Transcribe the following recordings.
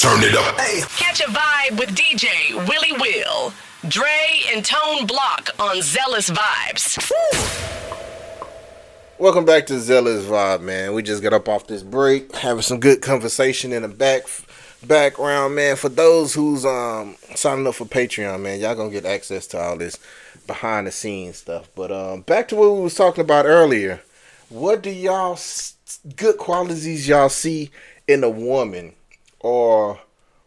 Turn it up. Hey. Catch a vibe with DJ Willie Will, Dre, and Tone Block on Zealous Vibes. Welcome back to Zealous Vibe, man. We just got up off this break, having some good conversation in the background, man. For those who's signing up for Patreon, man, y'all gonna get access to all this behind the scenes stuff. But back to what we was talking about earlier. What do y'all good qualities y'all see in a woman, or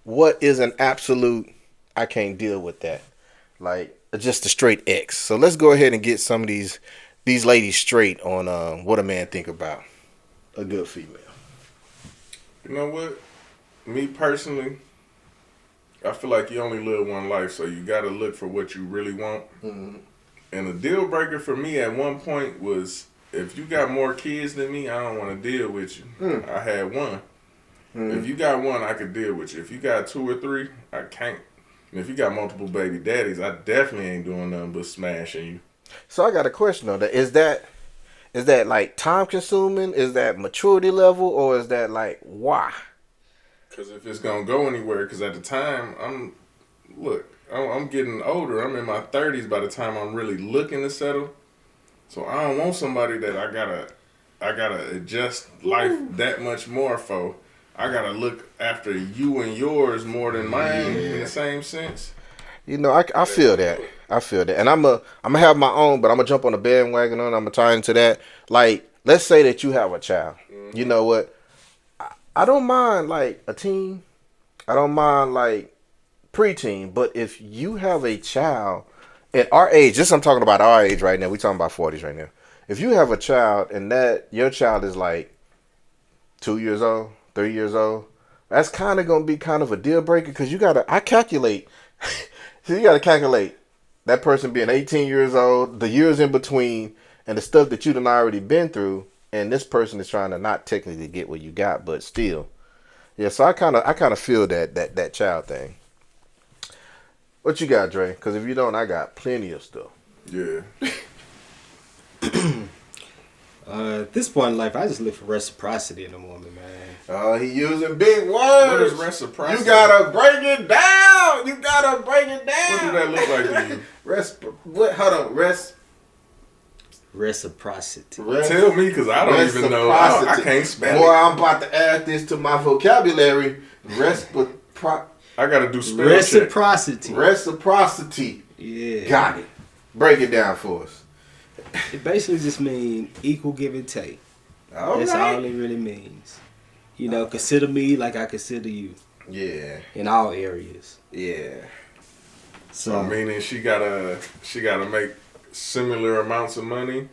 what is an absolute I can't deal with that, like just a straight X? So let's go ahead and get some of these ladies straight on what a man think about a good female. You know what? Me personally, I feel like you only live one life, so you got to look for what you really want. Mm-hmm. And a deal breaker for me at one point was, if you got more kids than me, I don't want to deal with you. I had one. If you got one, I could deal with you. If you got two or three, I can't. And if you got multiple baby daddies, I definitely ain't doing nothing but smashing you. So I got a question on that. Is that like time consuming? Is that maturity level, or is that like why? Because if it's gonna go anywhere, because at the time I'm getting older. I'm in my 30s by the time I'm really looking to settle. So I don't want somebody that I gotta adjust life that much more for. I gotta look after you and yours more than mine in the same sense. You know, I feel that. I feel that. And I'm gonna have my own, but I'm gonna jump on the bandwagon on. I'm gonna tie into that. Like, let's say that you have a child. Mm-hmm. You know what? I don't mind like a teen. I don't mind like preteen. But if you have a child at our age, I'm talking about our age right now. We're talking about 40s right now. If you have a child and that your child is like 2 years old, 3 years old, that's kind of gonna be kind of a deal breaker, because you gotta calculate that person being 18 years old, the years in between, and the stuff that you done already been through, and this person is trying to not technically get what you got, but still. Yeah, so I kind of feel that child thing. What you got, Dre? Because if you don't, I got plenty of stuff. Yeah. At this point in life, I just look for reciprocity in a woman, man. Oh, he using big words. What is reciprocity? You gotta break it down. What do that look like to you? Hold on. Reciprocity. Tell me, because I don't even know. I can't spell it. Boy, I'm about to add this to my vocabulary. I gotta do spell Reciprocity. check. Reciprocity. Yeah. Got it. Break it down for us. It basically just means equal give and take. That's all it really means. You know, consider me like I consider you. Yeah. In all areas. Yeah. So meaning she gotta make similar amounts of money?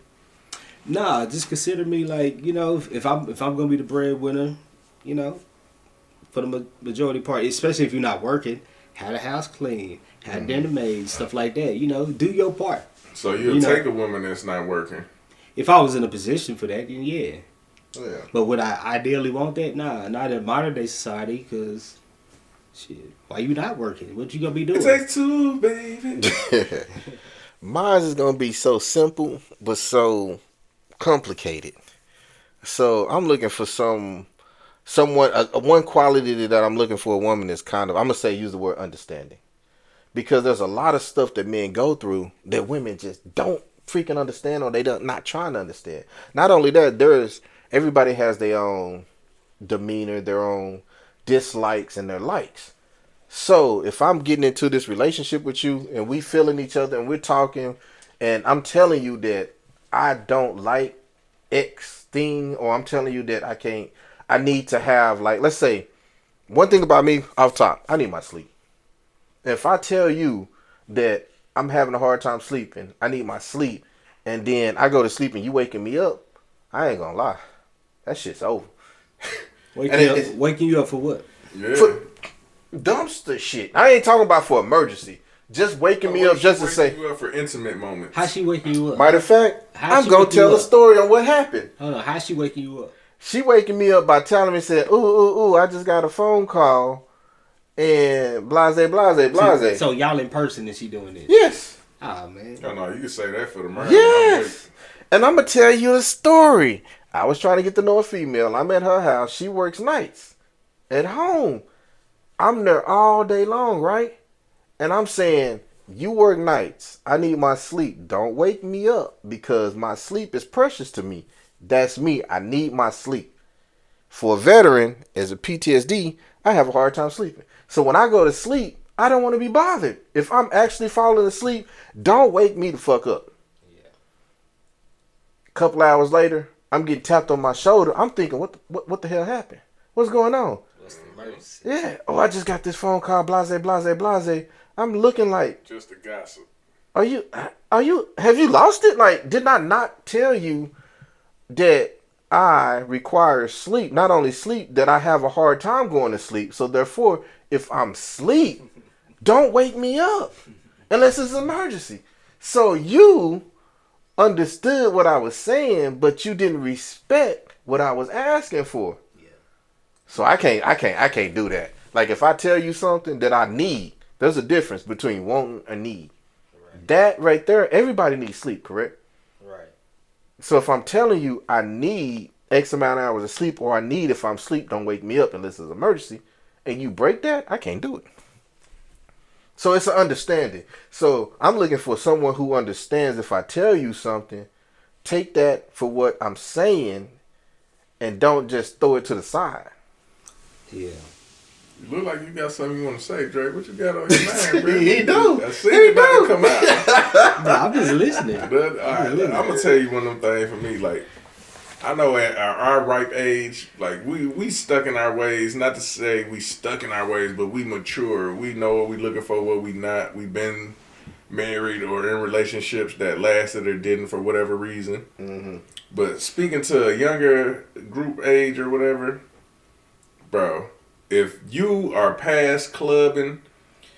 Nah, just consider me like, you know, if I'm gonna be the breadwinner, you know, for the majority part, especially if you're not working, have the house clean, have dinner made, stuff like that. You know, do your part. So you'll take a woman that's not working? If I was in a position for that, then yeah. Yeah. But would I ideally want that? Nah, not in modern day society, because shit, why you not working? What you gonna be doing? It takes two, baby. Mine is gonna be so simple but so complicated. So I'm looking for someone. One quality that I'm looking for a woman is kind of, I'm gonna use the word understanding, because there's a lot of stuff that men go through that women just don't freaking understand, or they don't not trying to understand. Not only that, everybody has their own demeanor, their own dislikes and their likes. So if I'm getting into this relationship with you and we feeling each other and we're talking, and I'm telling you that I don't like X thing, or I'm telling you that I need to have, like, let's say, one thing about me off top, I need my sleep. If I tell you that I'm having a hard time sleeping, I need my sleep, and then I go to sleep and you waking me up, I ain't gonna lie, that shit's over. Waking you up for what? Yeah. For dumpster shit. I ain't talking about for emergency. Just waking me up just to say. You up for intimate moments. How's she waking you up? Matter of fact, I'm gonna tell a story on what happened. Hold on, how's she waking you up? She waking me up by telling me, said, ooh, I just got a phone call, and blase. So y'all in person and she doing this? Yes. Oh, man. Oh, no, you can say that for the murder. Yes. And I'm going to tell you a story. I was trying to get to know a female. I'm at her house. She works nights at home. I'm there all day long, right? And I'm saying, you work nights. I need my sleep. Don't wake me up because my sleep is precious to me. That's me. I need my sleep. For a veteran, as a PTSD, I have a hard time sleeping. So when I go to sleep, I don't want to be bothered. If I'm actually falling asleep, don't wake me the fuck up. Yeah. A couple hours later, I'm getting tapped on my shoulder. I'm thinking, what the hell happened? What's going on? What's the emergency? Yeah. Oh, I just got this phone call, blase, blase, blase. I'm looking like, Just a gossip. have you lost it? Like, did I not tell you that I require sleep? Not only sleep, that I have a hard time going to sleep. So therefore, if I'm asleep, don't wake me up unless it's an emergency. So you understood what I was saying, but you didn't respect what I was asking for. Yeah. So I can't do that. Like, if I tell you something that I need, there's a difference between wanting and need. Right. That right there, everybody needs sleep, correct? Right. So if I'm telling you I need X amount of hours of sleep, or I need, if I'm asleep, don't wake me up unless it's an emergency, and you break that, I can't do it. So it's an understanding. So I'm looking for someone who understands. If I tell you something, take that for what I'm saying and don't just throw it to the side. Yeah. You look like you got something you want to say, Dre. What you got on your mind, bro? He do. I see it about to come out. No, I'm just listening. But I'm gonna tell you one of them things for me. Like, I know at our ripe age, like we stuck in our ways. Not to say we stuck in our ways, but we mature. We know what we looking for, what we not. We've been married or in relationships that lasted or didn't for whatever reason. Mm-hmm. But speaking to a younger group age or whatever, bro, if you are past clubbing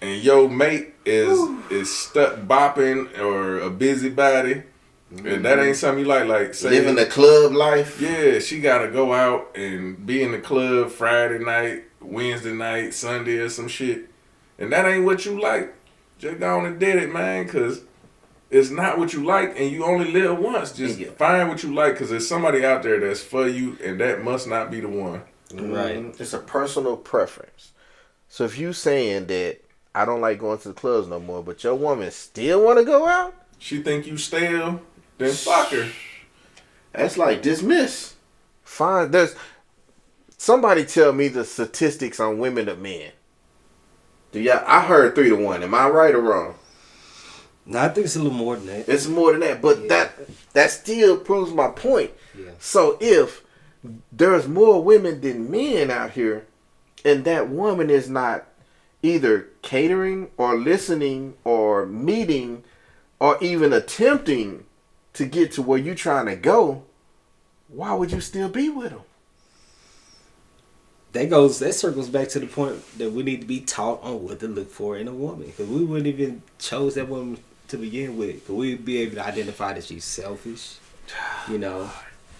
and your mate is stuck bopping or a busybody, and that ain't something you like say, living the club life. yeah, she gotta go out and be in the club Friday night, Wednesday night, Sunday or some shit, and that ain't what you like, just go on and did it, man, because it's not what you like, and you only live once. Just find what you like, because there's somebody out there that's for you, and that must not be the one. Right. It's a personal preference. So if you saying that I don't like going to the clubs no more, but your woman still want to go out, She think you stale, then fuck her. that's like dismiss. Fine. There's somebody tell me the statistics on women to men. I heard 3-1. Am I right or wrong? No, I think it's a little more than that. It's more than that, but that still proves my point. Yeah. So if there's more women than men out here, and that woman is not either catering or listening or meeting or even attempting to get to where you're trying to go, why would you still be with them? That circles back to the point that we need to be taught on what to look for in a woman, because we wouldn't even chose that woman to begin with, because we'd be able to identify that she's selfish,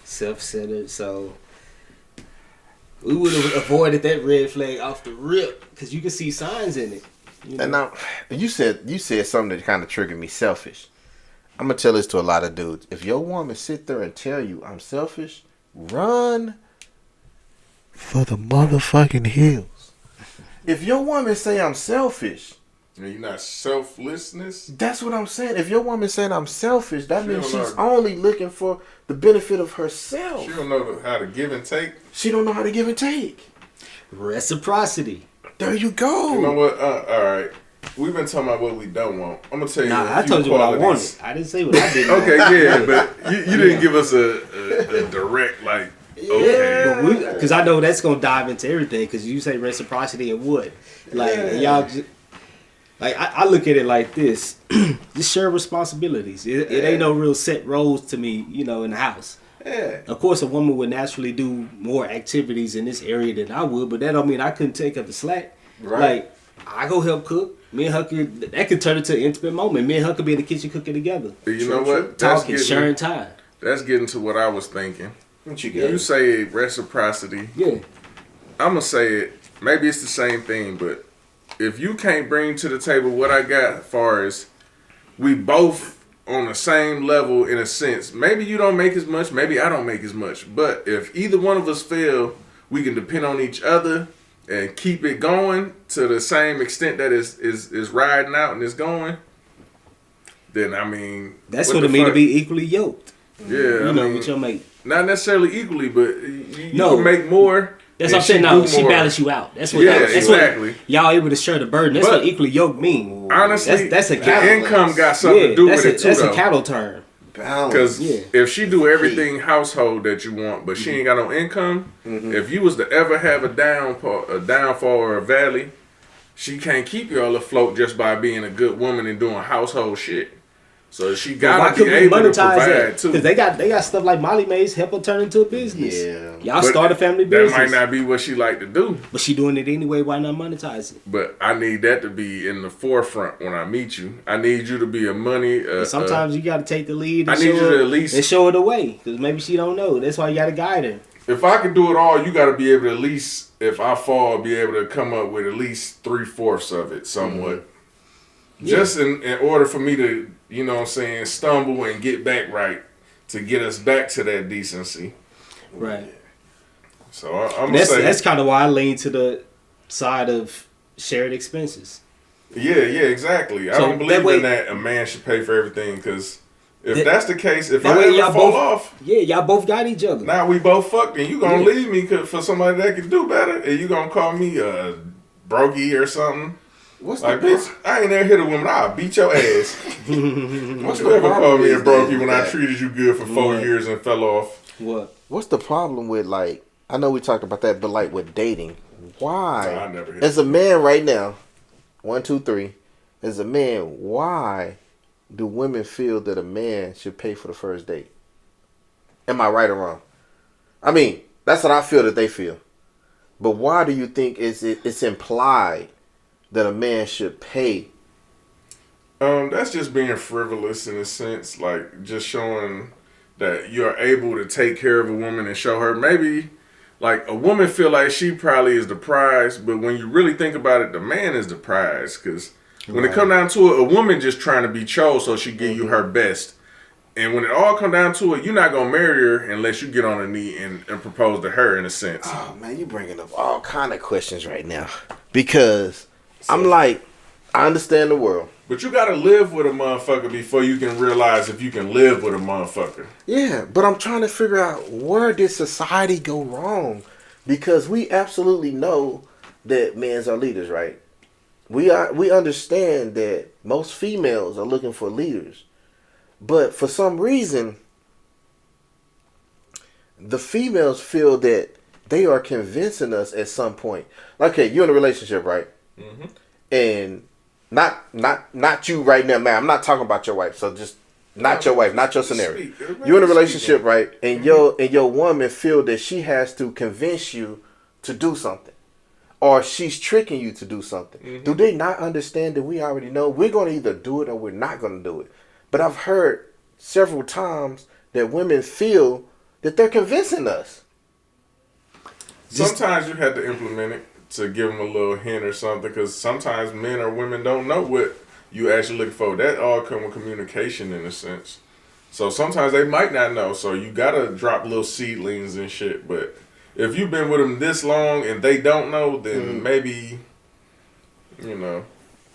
self-centered. So we would have avoided that red flag off the rip, because you can see signs in it. And now you said something that kind of triggered me. Selfish. I'm gonna tell this to a lot of dudes. If your woman sit there and tell you I'm selfish, run for the motherfucking hills. If your woman say I'm selfish, And you're not selflessness. that's what I'm saying. If your woman saying I'm selfish, that She means don't she's know. only looking for the benefit of herself. She don't know how to give and take. She don't know how to give and take. Reciprocity. There you go. You know what? All right. We've been talking about what we don't want. I'm gonna tell you. Nah, a I few told you what I wanted. qualities. I didn't say what I didn't want. Okay, yeah, but you didn't give us a direct like. Okay. Because I know that's gonna dive into everything. Because you say reciprocity and what, like y'all just. Like, I look at it like this. Just share responsibilities. It ain't no real set roles to me, in the house. Yeah. Of course, a woman would naturally do more activities in this area than I would, but that don't mean I couldn't take up the slack. Right. Like, I go help cook. Me and her that could turn into an intimate moment. Me and her could be in the kitchen cooking together. You know what? That's Talking, sharing time. That's getting to what I was thinking. What you got? You say reciprocity. Yeah. I'm gonna say it. Maybe it's the same thing, but if you can't bring to the table what I got, as far as we both on the same level in a sense. Maybe you don't make as much, maybe I don't make as much. But if either one of us fail, we can depend on each other and keep it going to the same extent that is riding out and it's going, then I mean, that's what it means to be equally yoked. Yeah, you know, with your mate. Not necessarily equally, but you No. can make more. That's what I'm saying. No, she balance you out. That's what. That's exactly. What y'all able to share the burden. That's what equally yoked mean. Honestly, that's a the income got something to do with it too. That's a cattle term. Because if she do everything household that you want, but she ain't got no income, if you was to ever have a downfall or a valley, she can't keep y'all afloat just by being a good woman and doing household shit. So she gotta be able to provide too. Because they got stuff like Molly Mays help her turn into a business. Yeah, y'all but start a family business. That might not be what she like to do. But she doing it anyway. Why not monetize it? But I need that to be in the forefront when I meet you. I need you to be a money. Sometimes you got to take the lead. I need you to at least and show her the way, because maybe she don't know. That's why you got to guide her. If I could do it all, you got to be able to at least, if I fall, be able to come up with at least 3/4 of it, somewhat. Just in order for me to, you know what I'm saying, stumble and get back right, to get us back to that decency. Right. So I'm going to say. That's kind of why I lean to the side of shared expenses. Yeah, exactly. I don't believe in that a man should pay for everything, because if that's the case, if I ever fall off. Yeah, y'all both got each other. Now we both fucked, and you going to leave me for somebody that can do better, and you going to call me a brokey or something. What's like, the bitch, I ain't never hit a woman. I'll beat your ass. What's you ever called me a brokey when I treated you good for 4 years and fell off? What's the problem with, like, I know we talked about that, but like with dating, why? I never hit as a man right now, 1, 2, 3, as a man, why do women feel that a man should pay for the first date? Am I right or wrong? I mean, that's what I feel that they feel. But why do you think it's implied that a man should pay? That's just being frivolous in a sense, like just showing that you're able to take care of a woman and show her. Maybe like a woman feel like she probably is the prize, but when you really think about it, the man is the prize. Because when it come down to it, a woman just trying to be chose so she give you her best. And when it all come down to it, you're not gonna marry her unless you get on a knee and propose to her in a sense. Oh man, you bringing up all kind of questions right now, because I'm like, I understand the world. But you gotta live with a motherfucker before you can realize if you can live with a motherfucker. Yeah, but I'm trying to figure out, where did society go wrong? Because we absolutely know that men are leaders, right? We understand that most females are looking for leaders. But for some reason, the females feel that they are convincing us at some point. Okay, you're in a relationship, right? Mm-hmm. And not you right now, man. I'm not talking about your wife. So just not your wife, not your scenario. You're in a relationship, right? And your woman feel that she has to convince you to do something, or she's tricking you to do something. Mm-hmm. Do they not understand that we already know we're going to either do it or we're not going to do it? But I've heard several times that women feel that they're convincing us. Sometimes you have to implement it to give them a little hint or something, because sometimes men or women don't know what you actually looking for. That all come with communication in a sense. So sometimes they might not know. So you gotta drop little seedlings and shit. But if you've been with them this long and they don't know, then maybe, you know.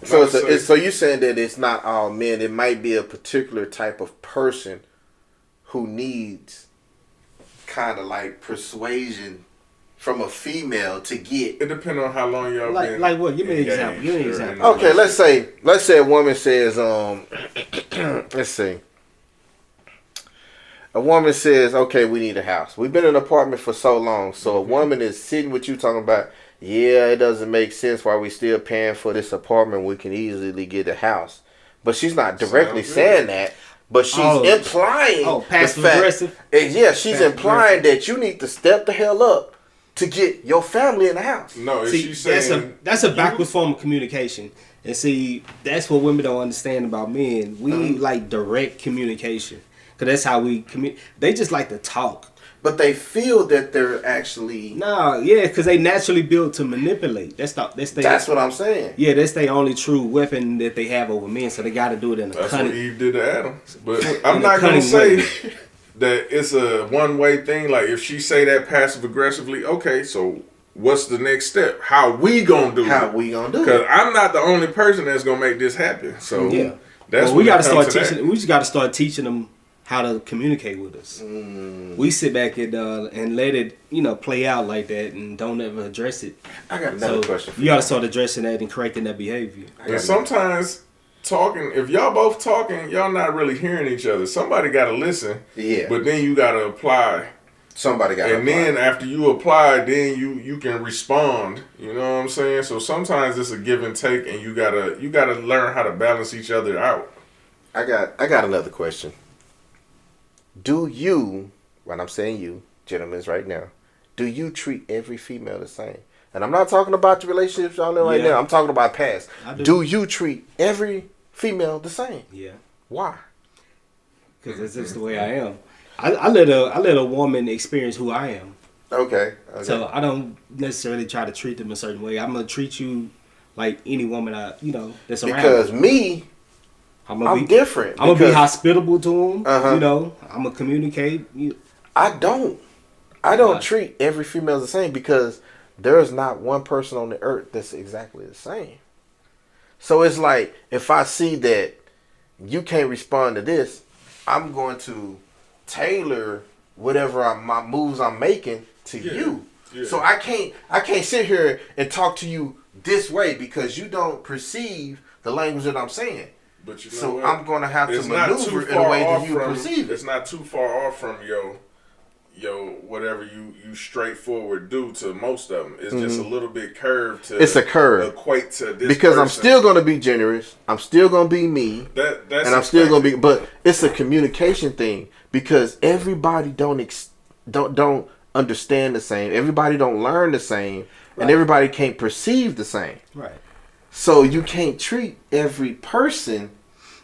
So you're saying that it's not all men. It might be a particular type of person who needs kind of like persuasion from a female to get. It depends on how long y'all been. Like what? Give me an example. Give me an example. Okay, let's say a woman says, let's see. A woman says, okay, we need a house. We've been in an apartment for so long. So a woman is sitting with you talking about, yeah, it doesn't make sense why we still paying for this apartment. We can easily get a house. But she's not directly saying that. But she's implying passive aggressive. Yeah, she's implying that you need to step the hell up to get your family in the house. No, if she's saying that's a backward form of communication. And see, that's what women don't understand about men. We like direct communication. Because that's how we communicate. They just like to talk. But they feel that they're actually... because they naturally built to manipulate. That's what I'm saying. Yeah, that's their only true weapon that they have over men, so they got to do it in a cunning... That's what Eve did to Adam. But I'm not going to say that it's a one-way thing. Like, if she say that passive-aggressively, okay, so what's the next step? How we gonna do it? How we gonna do it? Because I'm not the only person that's gonna make this happen. So Yeah. that's Well, when we got it to comes start to teaching. that. We just got to start teaching them how to communicate with us. We sit back and let it, play out like that, and don't ever address it. I got another question for you. Got to start addressing that and correcting that behavior. And sometimes talking, if y'all both talking, y'all not really hearing each other. Somebody got to listen. Yeah. But then you got to apply. Somebody got to And then after you apply, then you can respond. You know what I'm saying? So sometimes it's a give and take, and you gotta learn how to balance each other out. I got another question. Do you, when I'm saying you, gentlemen, right now, do you treat every female the same? And I'm not talking about the relationships y'all in right now. I'm talking about past. Do you treat every female the same? Yeah. Why? Because that's just the way I am. I let a woman experience who I am. Okay. So I don't necessarily try to treat them a certain way. I'm gonna treat you like any woman that's around. Because me, I'm different. I'm gonna be hospitable to them. Uh-huh. I'm gonna communicate. I don't treat every female the same because there's not one person on the earth that's exactly the same. So it's like if I see that you can't respond to this, I'm going to tailor whatever my moves I'm making to you. Yeah. So I can't sit here and talk to you this way because you don't perceive the language that I'm saying. But you know so what? I'm going to have to maneuver in a way that you perceive it. It's not too far off from yo whatever you straightforward do to most of them. It's just a little bit curved to. It's a curve. Equate to this because person. I'm still going to be generous. I'm still going to be me. That's and I'm still going to be. But it's a communication thing because everybody don't understand the same. Everybody don't learn the same, and everybody can't perceive the same. Right. So you can't treat every person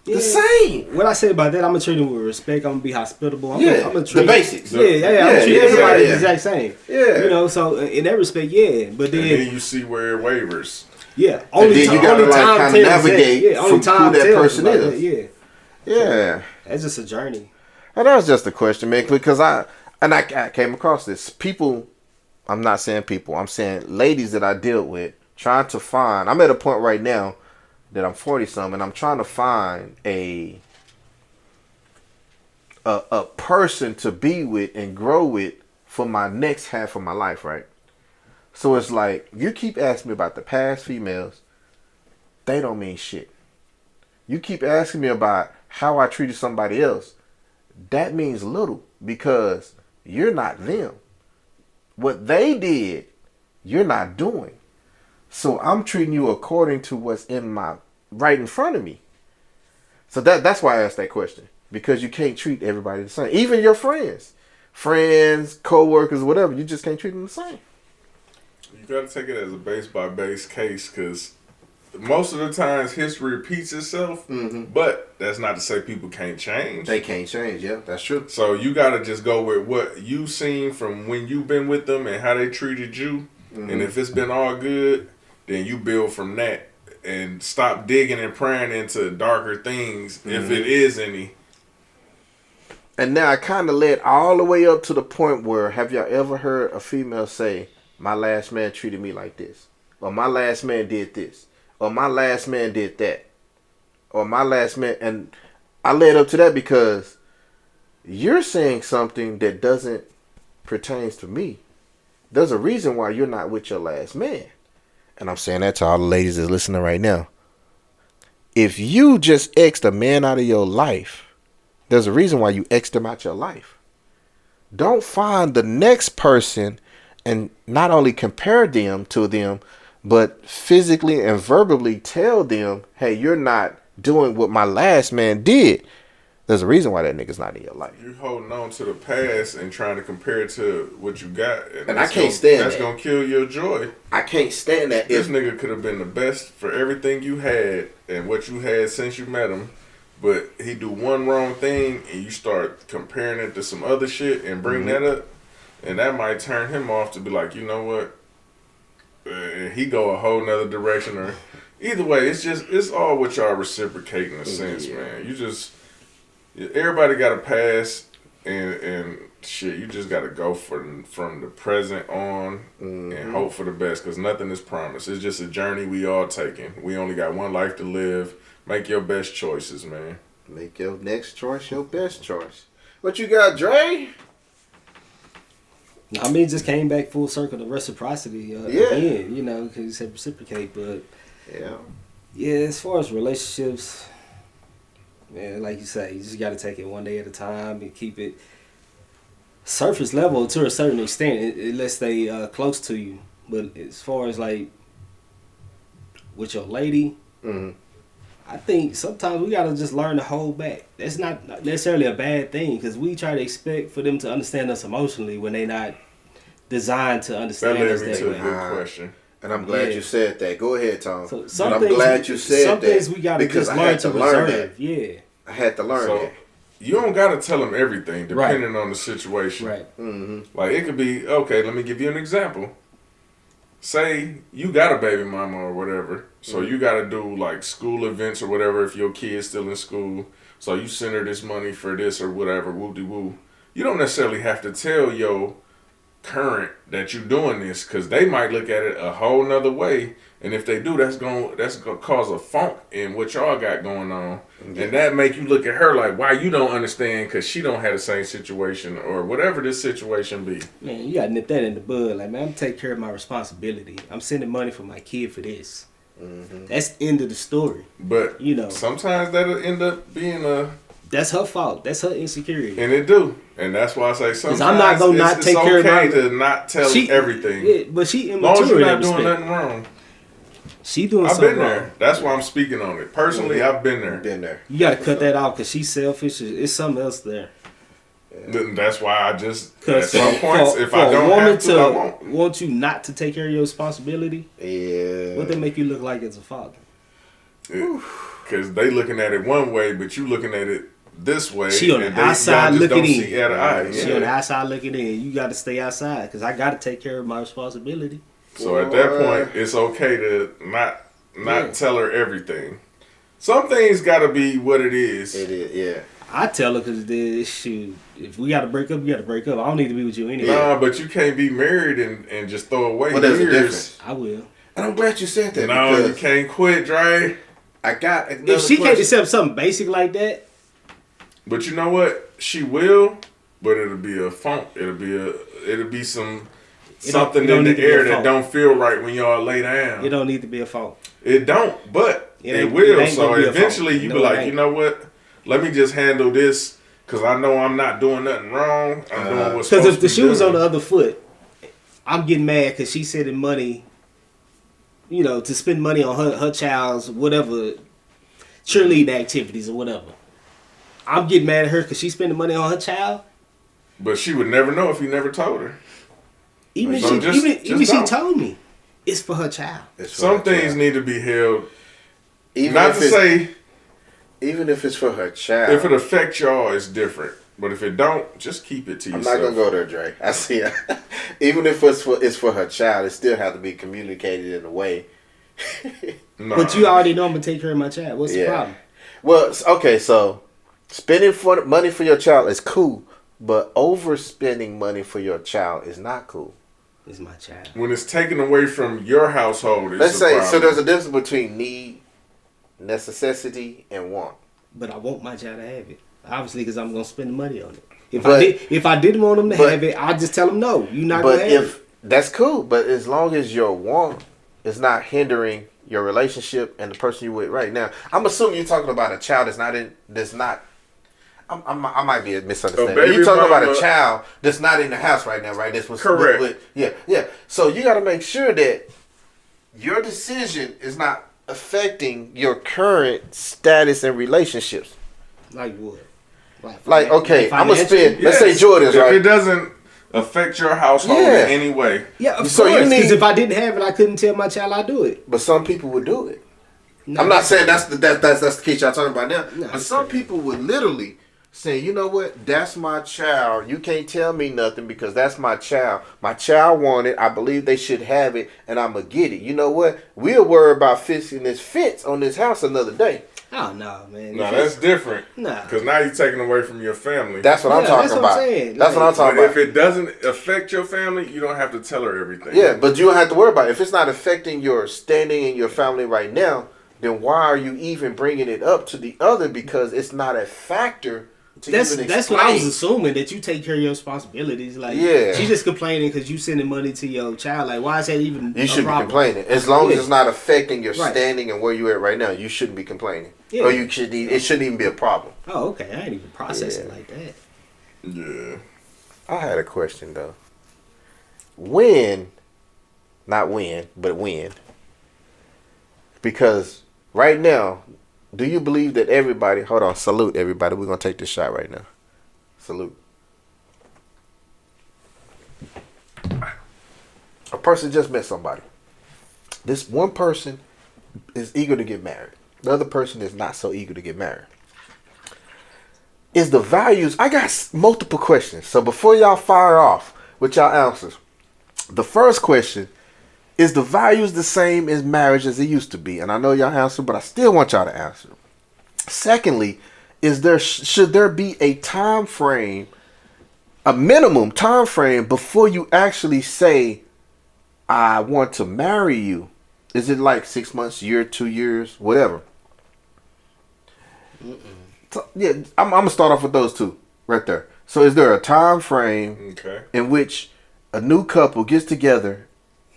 the same. What I say about that, I'm gonna treat them with respect. I'm gonna be hospitable. I'm gonna treat the basics. I'm gonna treat everybody the exact same. Yeah. So in that respect, but then you see where it wavers. Yeah. Only time, you gotta kind of navigate from who that person is. Yeah. That's just a journey. And that was just a question, man, because I came across this. People, I'm not saying people, I'm saying ladies that I deal with, trying to find, I'm at a point right now that I'm 40-something, and I'm trying to find a person to be with and grow with for my next half of my life, right? So it's like, you keep asking me about the past females, they don't mean shit. You keep asking me about how I treated somebody else, that means little because you're not them. What they did, you're not doing. So I'm treating you according to what's right in front of me. So that's why I asked that question. Because you can't treat everybody the same. Even your friends, co-workers, whatever. You just can't treat them the same. You got to take it as a base by base case because most of the times history repeats itself. But that's not to say people can't change. They can't change. Yeah, that's true. So you got to just go with what you seen from when you've been with them and how they treated you. And if it's been all good, then you build from that and stop digging and prying into darker things if it is any. And now I kind of led all the way up to the point where, have y'all ever heard a female say, my last man treated me like this, or my last man did this, or my last man did that, or my last man, and I led up to that because you're saying something that doesn't pertains to me. There's a reason why you're not with your last man. And I'm saying that to all the ladies that's listening right now. If you just X'd a man out of your life, there's a reason why you X'd him out your life. Don't find the next person and not only compare them to them, but physically and verbally tell them, hey, you're not doing what my last man did. There's a reason why that nigga's not in your life. You holding on to the past and trying to compare it to what you got. And I can't stand that. That's going to kill your joy. I can't stand that. This nigga could have been the best for everything you had and what you had since you met him. But he do one wrong thing and you start comparing it to some other shit and bring that up. And that might turn him off to be like, you know what? He go a whole nother direction. Or either way, it's all what y'all reciprocate in a sense, man. You just... Everybody got a past, and shit, you just gotta go from the present on and hope for the best, because nothing is promised. It's just a journey we all taking. We only got one life to live. Make your best choices, man. Make your next choice your best choice. What you got, Dre? I mean, it just came back full circle to reciprocity again, you know, because you said reciprocate. But yeah, as far as relationships, man, like you say, you just got to take it one day at a time and keep it surface level to a certain extent. Let's stay close to you. But as far as like with your lady, I think sometimes we gotta just learn to hold back. That's not necessarily a bad thing, because we try to expect for them to understand us emotionally when they not designed to understand us that way. That led me to a good question. And I'm glad you said that. Go ahead, Tom. So I'm glad you said that. Some things we gotta just learn to reserve. Yeah. I had to learn that. You don't gotta tell them everything, depending on the situation. Right. Mm-hmm. Like, it could be, okay, let me give you an example. Say you got a baby mama or whatever, so you got to do like school events or whatever if your kid's still in school. So you send her this money for this or whatever, woo-de-woo. You don't necessarily have to tell your current that you're doing this, because they might look at it a whole nother way. And if they do, that's gonna cause a funk in what y'all got going on. And that make you look at her like, why you don't understand, because she don't have the same situation or whatever this situation be. Man, you gotta nip that in the bud. Like, man, I'm taking care of my responsibility. I'm sending money for my kid for this. That's the end of the story. But you know, sometimes that'll end up being that's her fault. That's her insecurity. And it do. And that's why I say sometimes I'm not gonna not take care of my. It's okay to not tell everything. Yeah, but she immature. As long as you're not doing nothing wrong. She doing I've something been there. wrong. That's why I'm speaking on it. Personally, I've been there. You gotta cut that off, because she's selfish. It's something else there. That's why I just, at some points, if for I don't a woman have to, I won't. Want you not to take care of your responsibility, what they make you look like as a father? Because they looking at it one way, but you looking at it this way. She on the outside looking in. She on the outside looking in. You got to stay outside, because I got to take care of my responsibility. So at that point, it's okay to not tell her everything. Some things got to be what it is. It is, yeah. I tell her, because shoot, if we got to break up, we got to break up. I don't need to be with you anyway. Nah, but you can't be married and just throw away there's years. a difference. I will. And I'm glad you said that. No, you can't quit, Dre. I got another If she question. can't accept something basic like that. But you know what? She will, but it'll be a funk. It'll be something in the air that don't feel right when y'all lay down. It don't need to be a fault. It don't, but it will. So eventually you be like, you know what? Let me just handle this, because I know I'm not doing nothing wrong. I'm doing what's supposed to be done. Because if the shoe was on the other foot, I'm getting mad because she's sending money, to spend money on her child's whatever, cheerleading activities or whatever. I'm getting mad at her because she's spending money on her child. But she would never know if you never told her. Even So if she told me, it's for her child. Some things need to be held. Even if it's for her child. If it affects y'all, it's different. But if it don't, just keep it to yourself. I'm not gonna go there, Dre. I see it. Even if it's for her child, it still has to be communicated in a way. No. But you already know I'm gonna take care of my child. What's the problem? Well, okay, so spending money for your child is cool, but overspending money for your child is not cool. It's my child. When it's taken away from your household, it's Let's a say problem. so. There's a difference between need, necessity, and want. But I want my child to have it. Obviously, because I'm gonna spend the money on it. If I didn't want them to have it, I'd just tell them no. You're not gonna have it. That's cool, but as long as your want is not hindering your relationship and the person you're with right now, I'm assuming you're talking about a child I might be misunderstanding. You're talking about a child that's not in the house right now, right? This was correct. Yeah. So you got to make sure that your decision is not affecting your current status and relationships. Like what? Like okay, I'm gonna spend. Let's say Jordan's if right. If it doesn't affect your household in any way, of course. Because if I didn't have it, I couldn't tell my child I'd do it. But some people would do it. No, I'm not saying that's the case y'all talking about now. No, but some people would literally saying, you know what, that's my child. You can't tell me nothing because that's my child. My child want it. I believe they should have it, and I'm going to get it. You know what? We'll worry about fixing this fence on this house another day. Oh, no, man. No, that's different. Nah. Because now you're taking away from your family. That's what I'm talking that's what about. I'm saying. That's what I'm talking But about. if it doesn't affect your family, you don't have to tell her everything. Yeah, but you don't have to worry about it. If it's not affecting your standing in your family right now, then why are you even bringing it up to the other? Because it's not a factor to even explain. That's what I was assuming, that you take care of your responsibilities. Like, yeah. She's just complaining because you sending money to your child. Like, why is that even You shouldn't be problem? complaining. As long as it's not affecting your Right. standing and where you're at right now, you shouldn't be complaining. Yeah. Or it shouldn't even be a problem. Oh, okay. I ain't even process it like that. Yeah. I had a question, though. When, because right now, do you believe that everybody, hold on, salute everybody. We're going to take this shot right now. Salute. A person just met somebody. This one person is eager to get married. The other person is not so eager to get married. Is the values, I got multiple questions. So before y'all fire off with y'all answers, the first question, is the values the same in marriage as it used to be? And I know y'all answer, but I still want y'all to answer. Secondly, should there be a time frame, a minimum time frame before you actually say, I want to marry you? Is it like 6 months, year, 2 years, whatever? So, yeah, I'm gonna start off with those two right there. So is there a time frame in which a new couple gets together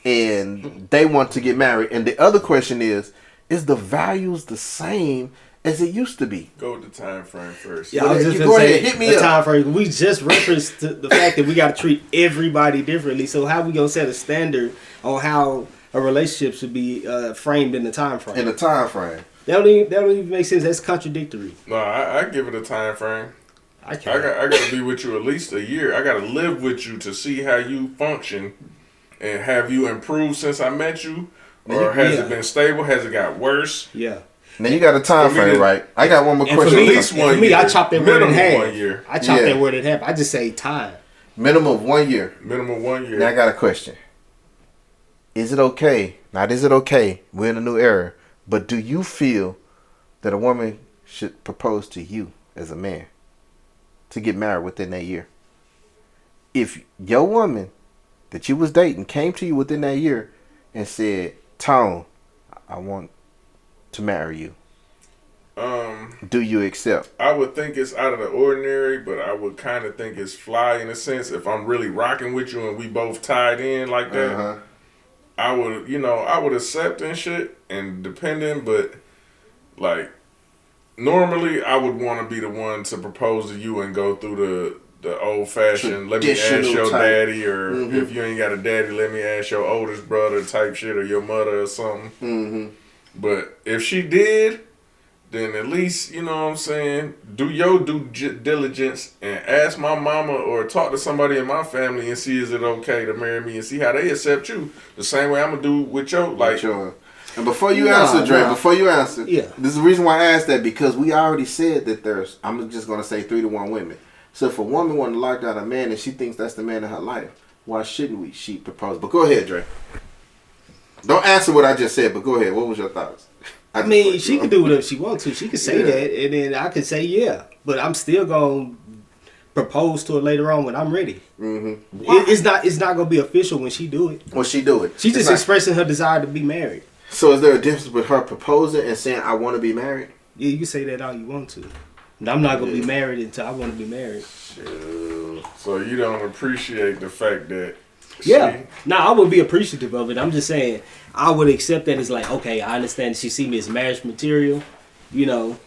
and they want to get married? And the other question is the values the same as it used to be? Go with the time frame first. Yeah, I was just go gonna ahead, say hit me the up. time frame. We just referenced the fact that we got to treat everybody differently. So how we gonna set a standard on how a relationship should be framed in the time frame? In the time frame. That don't even make sense. That's contradictory. No, I give it a time frame. I can't. I got to be with you at least a year. I got to live with you to see how you function, and have you improved since I met you, or has it been stable? Has it got worse? Yeah. Now you got a time frame, right? I got one more And question. for me, At least 1 for me, year. I chop that word in Minimum half. 1 year. I chop Yeah. that word in half. I just say time. Minimum of 1 year. Minimum 1 year. Now I got a question. Is it okay? Not is it okay? We're in a new era. But do you feel that a woman should propose to you as a man to get married within that year? If your woman that you was dating came to you within that year and said, Tone, I want to marry you, do you accept? I would think it's out of the ordinary, but I would kind of think it's fly in a sense. If I'm really rocking with you and we both tied in like that, I would accept and shit and depending, but like normally I would want to be the one to propose to you and go through the old fashioned let me ask your daddy, or if you ain't got a daddy, let me ask your oldest brother type shit, or your mother or something. But if she did, then at least, you know what I'm saying, do your due diligence and ask my mama or talk to somebody in my family and see is it okay to marry me and see how they accept you. The same way I'm going to do with your, like. And before you answer, Dre, Yeah. This is the reason why I asked that, because we already said that there's, I'm just going to say 3 to 1 women. So if a woman want to lock down a man and she thinks that's the man in her life, why shouldn't she propose? But go ahead, Dre. Don't answer what I just said, but go ahead. What was your thoughts? I mean, she can do whatever she wants to. She can say that, and then I could say yeah. But I'm still gonna propose to her later on when I'm ready. It's not gonna be official when she do it. When she do it, She's just expressing her desire to be married. So is there a difference with her proposing and saying I want to be married? Yeah, you can say that all you want to. And I'm not gonna be married until I want to be married. So you don't appreciate the fact that. I would be appreciative of it. I'm just saying I would accept that as like, okay, I understand that she see me as marriage material,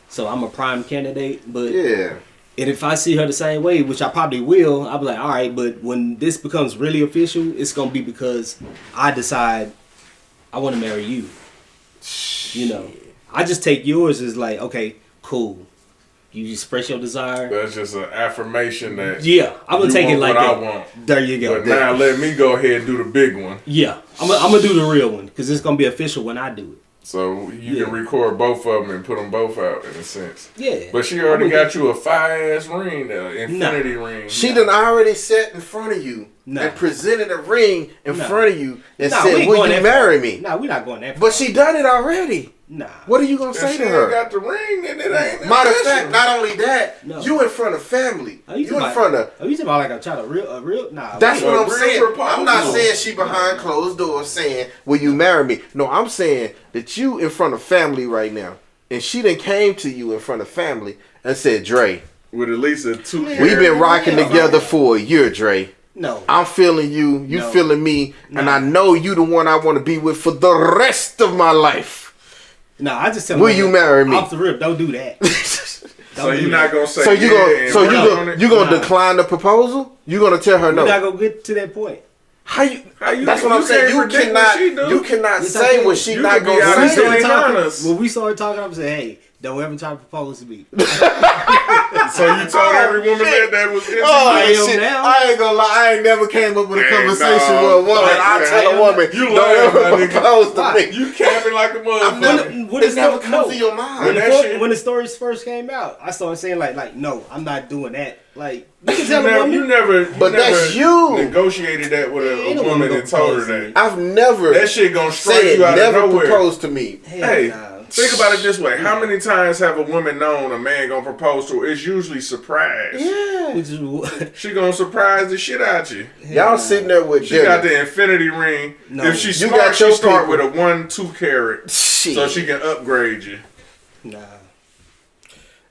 so I'm a prime candidate. But and if I see her the same way, which I probably will, I'll be like, all right, but when this becomes really official, it's gonna be because I decide I want to marry you. I just take yours as like, okay, cool. You express your desire. That's just an affirmation that I'm gonna take it like that. I want. There you go. But now let me go ahead and do the big one. Yeah, I'm gonna do the real one because it's gonna be official when I do it. So you can record both of them and put them both out in a sense. Yeah. But she already got you a fire-ass ring, infinity ring. She done already sat in front of you and presented a ring in front of you and said, will you marry me? No, we're not going that far. But she done it already. Nah. What are you going to say to her? She got the ring and it ain't. Matter of fact, not only that, you in front of family. You in front of... Are you talking about like a real... Nah. That's what I'm saying. I'm not saying she behind closed doors saying, will you marry me? No, I'm saying that you in front of family right now. And she done came to you in front of family and said, Dre. With at least a 2 We've been rocking together for a year, Dre. No. I'm feeling you. You feeling me. And I know you the one I want to be with for the rest of my life. No, I just tell will you marry me? Off the rip, don't do that. So you're not gonna say you gonna decline the proposal? You gonna tell her no? We're not gonna get to that point. How you? That's what I'm saying. You cannot say what she not gonna say. When we started talking, I'm saying, hey, don't ever try to propose to me. So you told every woman that was interested? I ain't gonna lie. I ain't never came up with a conversation with a woman. I tell a woman, you don't ever propose to me. You capping like a motherfucker. It never comes to your mind. When the stories first came out, I started saying like, no, I'm not doing that. Like, you never that's you negotiated that with a woman and told her that. I've never that shit gonna strike you out of nowhere. Propose to me. Hey. Think about it this way. How many times have a woman known a man gonna propose to her? It's usually surprise. Yeah. She gonna surprise the shit out you. Y'all sitting there with She got the infinity ring. No. If she smart, she start with a 1-2 carat. So she can upgrade you. Nah.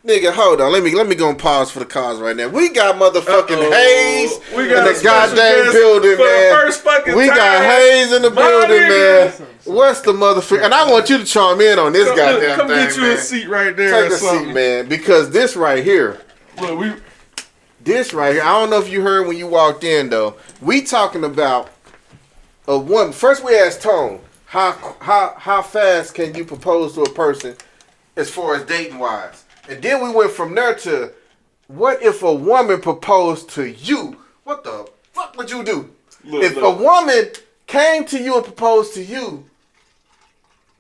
Nigga, hold on. Let me go and pause for the cause right now. We got motherfucking Hayes in the goddamn building, man. We got Hayes in the building, man. What's the motherfucker? And I want you to chime in on this goddamn thing, Come get you man. a seat right there. Take a seat, man. Because this right here. Look, this right here. I don't know if you heard when you walked in though. We talking about a woman. First, we asked Tone, how fast can you propose to a person as far as dating wise? And then we went from there to, what if a woman proposed to you? What the fuck would you do? If a woman came to you and proposed to you,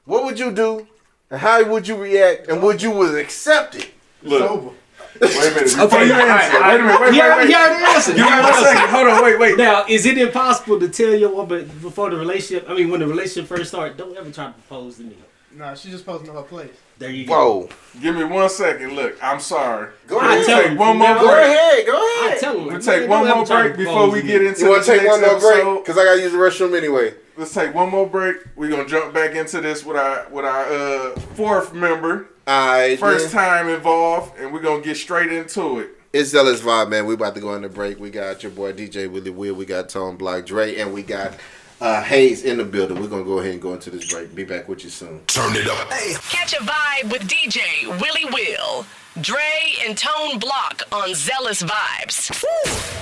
what would you do? And how would you react? And would you accept it? Look. Wait a minute. Before you answer. Wait a minute. He already answered. Give me 1 second. Hold on. Wait. Now, is it impossible to tell your woman before the relationship? I mean, when the relationship first started, don't ever try to propose to me. Nah, she just supposed to know her place. There you go. Whoa. Give me 1 second. Look, I'm sorry. Go ahead. Take one more break. Go ahead. I tell him. We'll take one more break before we get into you want the to take one more episode. break? Because I got to use the restroom anyway. Let's take one more break. We're going to jump back into this with our fourth member. First time involved, and we're going to get straight into it. It's Zealous Vibe, man. We about to go on the break. We got your boy DJ Willie Will. We got Tone Block Dre, and we got Hayes in the building. We're going to go ahead and go into this break. Be back with you soon. Turn it up. Catch a vibe with DJ Willie Will, Dre, and Tone Block on Zealous Vibes. Woo!